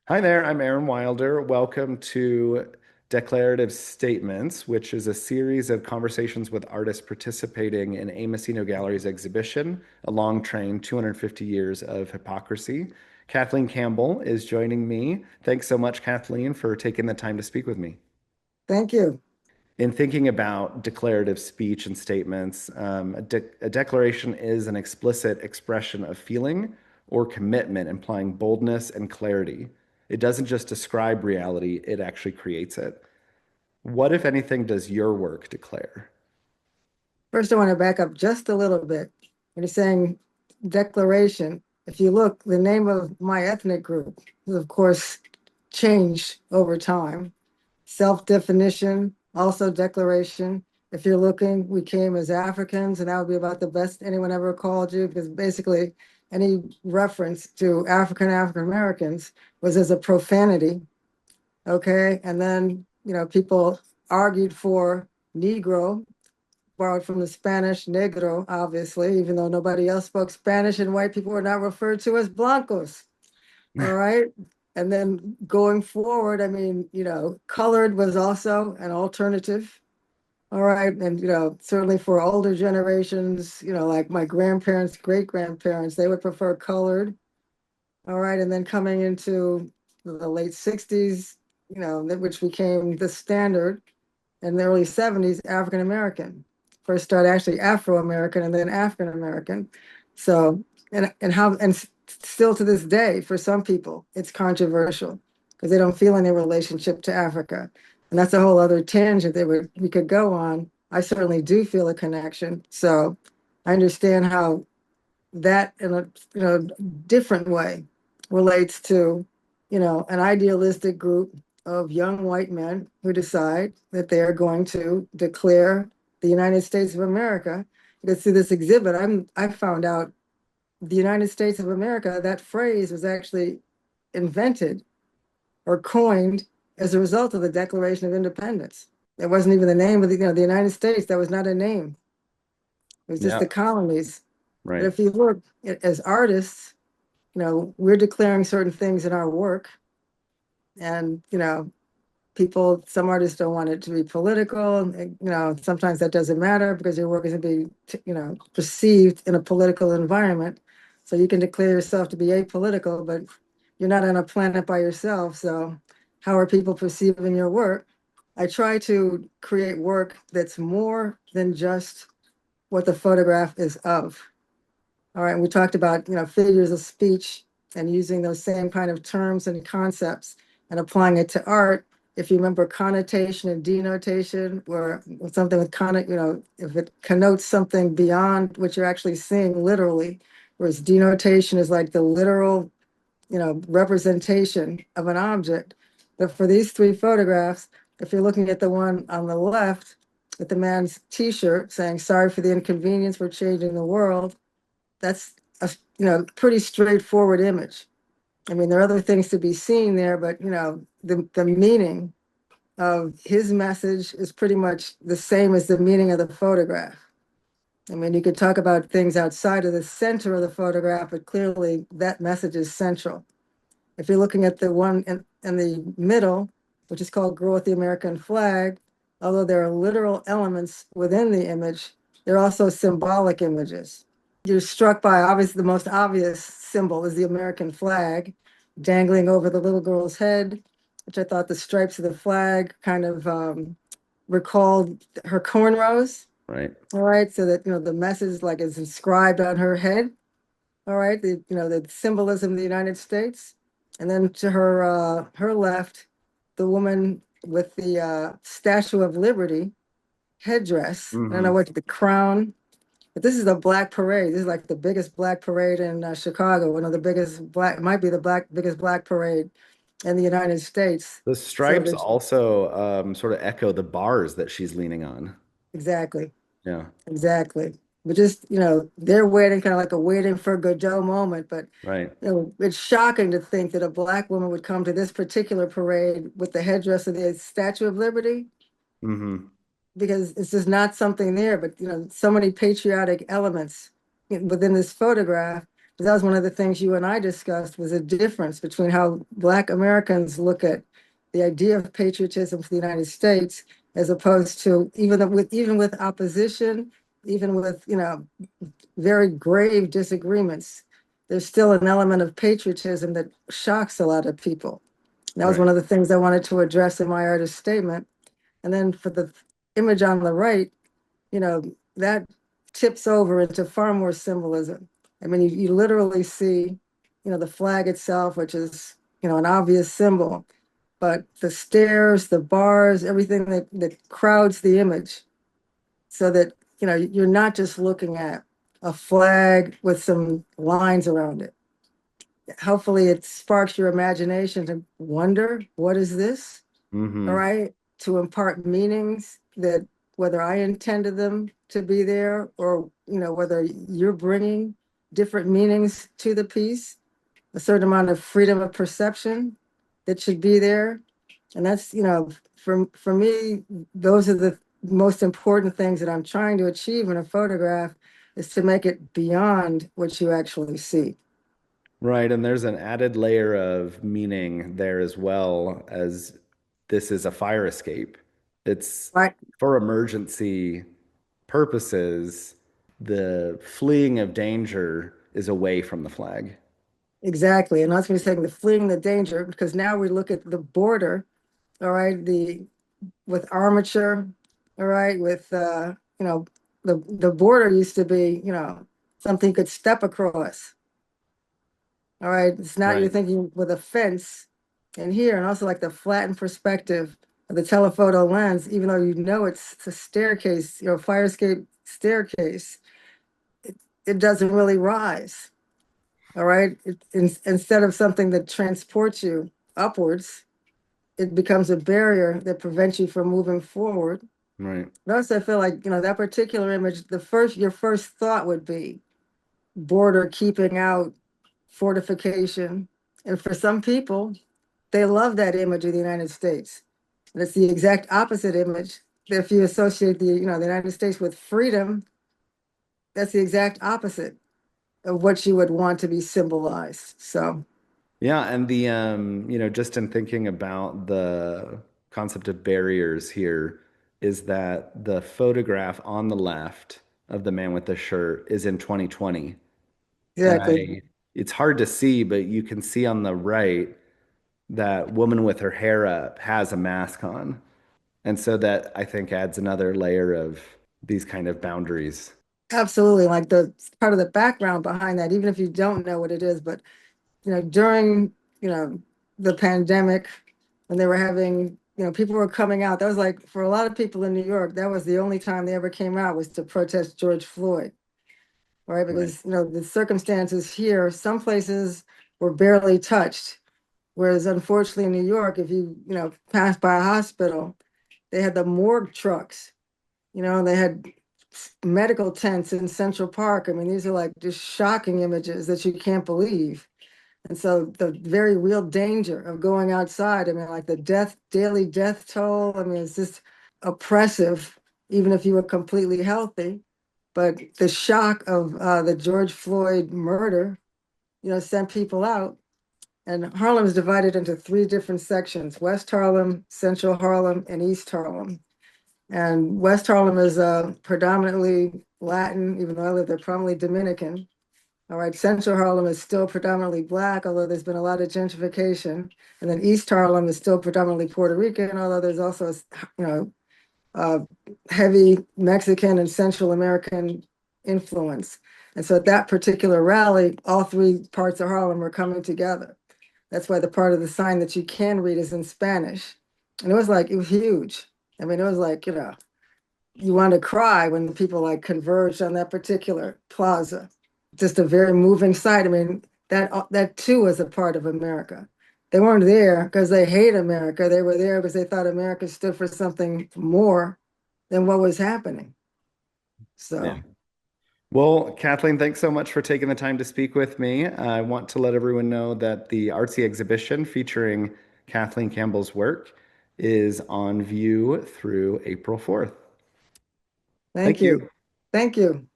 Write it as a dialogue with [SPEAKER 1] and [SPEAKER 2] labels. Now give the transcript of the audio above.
[SPEAKER 1] Hi there, I'm Aaron Wilder. Welcome to Declarative Statements, which is a series of conversations with artists participating in Amos Eno Gallery's exhibition, A Long Train 250 Years of Hypocrisy. Cathleen Campbell is joining me. Thanks so much, Kathleen, for taking the time to speak with me.
[SPEAKER 2] Thank you.
[SPEAKER 1] In thinking about declarative speech and statements, a declaration is an explicit expression of feeling or commitment, implying boldness and clarity. It doesn't just describe reality, it actually creates it. What, if anything, does your work declare?
[SPEAKER 2] First, I want to back up just a little bit. When you're saying declaration, if you look, the name of my ethnic group has, of course, changed over time. Self-definition, also declaration. If you're looking, we came as Africans, and that would be about the best anyone ever called you, because basically any reference to African Americans was as a profanity. Okay. And then, people argued for Negro, borrowed from the Spanish negro, obviously, even though nobody else spoke Spanish and white people were not referred to as blancos. All right. And then going forward, I mean, colored was also an alternative. All right. And, certainly for older generations, like my grandparents, great grandparents, they would prefer colored. All right. And then coming into the late 60s, which became the standard in the early 70s, African American. First started actually Afro American and then African American. So, still to this day, for some people, it's controversial because they don't feel any relationship to Africa. And that's a whole other tangent that we could go on. I certainly do feel a connection. So I understand how that in a different way relates to an idealistic group of young white men who decide that they are going to declare the United States of America. Because through this exhibit, I found out the United States of America, that phrase was actually invented or coined as a result of the Declaration of Independence. It wasn't even the name of the United States. That was not a name. It was just
[SPEAKER 1] Yeah,
[SPEAKER 2] the colonies. But
[SPEAKER 1] right.
[SPEAKER 2] if you look as artists, we're declaring certain things in our work. And, people, some artists don't want it to be political. And, sometimes that doesn't matter because your work isn't being, perceived in a political environment. So you can declare yourself to be apolitical, but you're not on a planet by yourself. So how are people perceiving your work? I try to create work that's more than just what the photograph is of. All right, we talked about, figures of speech and using those same kind of terms and concepts and applying it to art. If you remember connotation and denotation, where something with if it connotes something beyond what you're actually seeing literally, whereas denotation is like the literal, representation of an object. But for these three photographs, if you're looking at the one on the left, with the man's t-shirt saying, "Sorry for the inconvenience, we're changing the world," that's a pretty straightforward image. I mean, there are other things to be seen there, but the meaning of his message is pretty much the same as the meaning of the photograph. I mean, you could talk about things outside of the center of the photograph, but clearly that message is central. If you're looking at the one in the middle, which is called Grow with the American Flag, although there are literal elements within the image, there are also symbolic images. You're struck by, obviously, the most obvious symbol is the American flag dangling over the little girl's head, which I thought the stripes of the flag kind of recalled her cornrows.
[SPEAKER 1] Right.
[SPEAKER 2] All right, so that the message like is inscribed on her head. All right, the symbolism of the United States, and then to her left, the woman with the Statue of Liberty headdress. I don't know
[SPEAKER 1] Hmm.
[SPEAKER 2] what the crown, but this is a black parade. This is like the biggest black parade in Chicago. One of the biggest black, it might be the biggest black parade in the United States.
[SPEAKER 1] The
[SPEAKER 2] So
[SPEAKER 1] stripes also sort of echo the bars that she's leaning on.
[SPEAKER 2] exactly,
[SPEAKER 1] Yeah,
[SPEAKER 2] exactly. But just, they're waiting, kind of like a waiting for Godot moment. But,
[SPEAKER 1] right.
[SPEAKER 2] it's shocking to think that a black woman would come to this particular parade with the headdress of the Statue of Liberty,
[SPEAKER 1] Hmm.
[SPEAKER 2] because it's just not something there. But, so many patriotic elements within this photograph. That was one of the things you and I discussed was a difference between how Black Americans look at the idea of patriotism for the United States, as opposed to even with opposition, even with very grave disagreements, there's still an element of patriotism that shocks a lot of people. And that was
[SPEAKER 1] Right.
[SPEAKER 2] one of the things I wanted to address in my artist statement. And then for the image on the right, that tips over into far more symbolism. I mean, you literally see, the flag itself, which is, an obvious symbol, but the stairs, the bars, everything that crowds the image so that, you're not just looking at a flag with some lines around it. Hopefully it sparks your imagination to wonder, what is this? All
[SPEAKER 1] Hmm.
[SPEAKER 2] right, to impart meanings that whether I intended them to be there or whether you're bringing different meanings to the piece, a certain amount of freedom of perception that should be there. And that's, for me, those are the most important things that I'm trying to achieve in a photograph, is to make it beyond what you actually see.
[SPEAKER 1] Right. And there's an added layer of meaning there as well, as this is a fire escape. It's
[SPEAKER 2] Right.
[SPEAKER 1] for emergency purposes, the fleeing of danger is away from the flag.
[SPEAKER 2] Exactly. And that's what he's saying, the fleeing the danger, because now we look at the border, all right, with armature, all right, with the border used to be, something you could step across. All right. It's not, you're
[SPEAKER 1] Right.
[SPEAKER 2] thinking with a fence and here, and also like the flattened perspective of the telephoto lens, even though it's a staircase, fire escape staircase, it doesn't really rise. All right. Instead of something that transports you upwards, it becomes a barrier that prevents you from moving forward.
[SPEAKER 1] Right.
[SPEAKER 2] But also, I feel like, that particular image, your first thought would be border keeping out fortification. And for some people, they love that image of the United States. And it's the exact opposite image. If you associate the United States with freedom, that's the exact opposite of what you would want to be symbolized. So,
[SPEAKER 1] Yeah, and just in thinking about the concept of barriers here, is that the photograph on the left of the man with the shirt is in 2020. And
[SPEAKER 2] exactly.
[SPEAKER 1] it's hard to see, but you can see on the right that woman with her hair up has a mask on. And so that I think adds another layer of these kind of boundaries.
[SPEAKER 2] Absolutely. Like the part of the background behind that, even if you don't know what it is, but during, you know, the pandemic, when they were having, people were coming out. That was like, for a lot of people in New York, that was the only time they ever came out, was to protest George Floyd, right?
[SPEAKER 1] Right.
[SPEAKER 2] Because, the circumstances here, some places were barely touched. Whereas unfortunately in New York, if you pass by a hospital, they had the morgue trucks, they had medical tents in Central Park. I mean, these are like just shocking images that you can't believe. And so the very real danger of going outside, I mean, like the daily death toll, I mean, it's just oppressive, even if you were completely healthy. But the shock of the George Floyd murder, sent people out. And Harlem is divided into three different sections: West Harlem, Central Harlem, and East Harlem. And West Harlem is predominantly Latin, even though I live there, predominantly Dominican. All right, Central Harlem is still predominantly Black, although there's been a lot of gentrification. And then East Harlem is still predominantly Puerto Rican, although there's also, you know, uh, heavy Mexican and Central American influence. And so at that particular rally, all three parts of Harlem were coming together. That's why the part of the sign that you can read is in Spanish. And it was huge. I mean, it was like, you want to cry when the people like converged on that particular plaza. Just a very moving sight. I mean, that too was a part of America. They weren't there because they hate America. They were there because they thought America stood for something more than what was happening.
[SPEAKER 1] Yeah.
[SPEAKER 2] So
[SPEAKER 1] Well, Kathleen, thanks so much for taking the time to speak with me. I want to let everyone know that the Artsy exhibition featuring Kathleen Campbell's work is on view through April 4th. Thank
[SPEAKER 2] thank you.
[SPEAKER 1] you.
[SPEAKER 2] Thank you.